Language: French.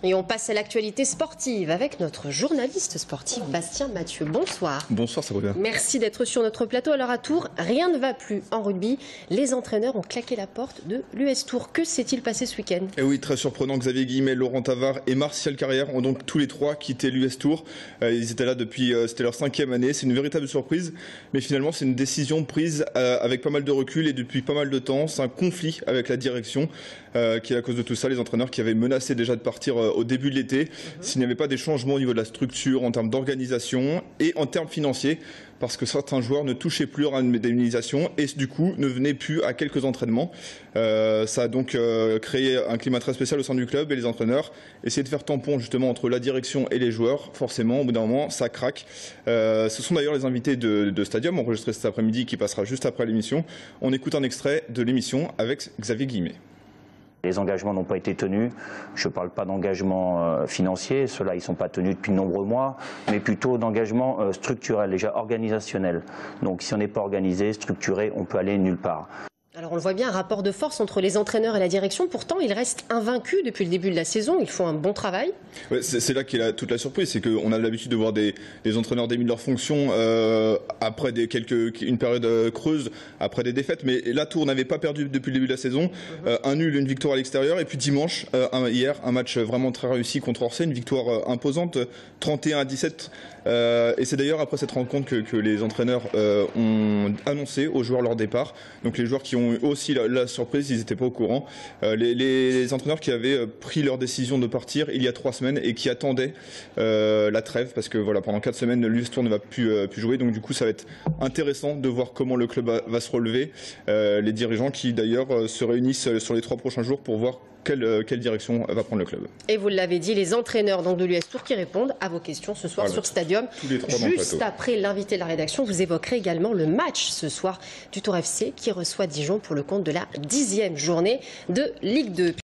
Et on passe à l'actualité sportive avec notre journaliste sportif Bastien Mathieu. Bonsoir. Bonsoir, ça va bien. Merci d'être sur notre plateau. Alors à Tours, rien ne va plus en rugby. Les entraîneurs ont claqué la porte de l'US Tours. Que s'est-il passé ce week-end? Et oui, très surprenant. Xavier Guillemet, Laurent Tavard et Martial Carrière ont donc tous les trois quitté l'US Tours. Ils étaient là depuis, c'était leur 5e année. C'est une véritable surprise. Mais finalement, c'est une décision prise avec pas mal de recul et depuis pas mal de temps. C'est un conflit avec la direction qui est à cause de tout ça. Les entraîneurs qui avaient menacé déjà de partir au début de l'été, s'il n'y avait pas des changements au niveau de la structure, en termes d'organisation et en termes financiers, parce que certains joueurs ne touchaient plus leur indemnisation et du coup ne venaient plus à quelques entraînements. Ça a donc créé un climat très spécial au sein du club et les entraîneurs essayaient de faire tampon justement entre la direction et les joueurs. Forcément, au bout d'un moment, ça craque. Ce sont d'ailleurs les invités de Stadium, enregistrés cet après-midi, qui passera juste après l'émission. On écoute un extrait de l'émission avec Xavier Guillemet. Les engagements n'ont pas été tenus. Je ne parle pas d'engagement financier, ceux-là ils ne sont pas tenus depuis de nombreux mois, mais plutôt d'engagement structurel, déjà organisationnel. Donc si on n'est pas organisé, structuré, on peut aller nulle part. Alors on le voit bien, un rapport de force entre les entraîneurs et la direction. Pourtant, ils restent invaincus depuis le début de la saison. Ils font un bon travail. Ouais, c'est là qu'est toute la surprise. C'est qu'on a l'habitude de voir des entraîneurs démis de leur fonction après une période creuse, après des défaites. Mais là, Tours n'avait pas perdu depuis le début de la saison. Un nul, une victoire à l'extérieur. Et puis dimanche, hier, un match vraiment très réussi contre Orsay. Une victoire imposante, 31-17. Et c'est d'ailleurs après cette rencontre que les entraîneurs ont annoncé aux joueurs leur départ. Donc les joueurs qui ont eu aussi la surprise, ils n'étaient pas au courant. Les entraîneurs qui avaient pris leur décision de partir il y a 3 semaines et qui attendaient la trêve, parce que voilà, pendant 4 semaines, l'US Tours ne va plus jouer. Donc du coup, ça va être intéressant de voir comment le club va se relever. Les dirigeants qui d'ailleurs se réunissent sur les 3 prochains jours pour voir quelle direction va prendre le club. Et vous l'avez dit, les entraîneurs donc de l'US Tours qui répondent à vos questions ce soir sur Stadium. Juste après l'invité de la rédaction, vous évoquerez également le match ce soir du Tours FC qui reçoit Dijon pour le compte de la 10e journée de Ligue 2.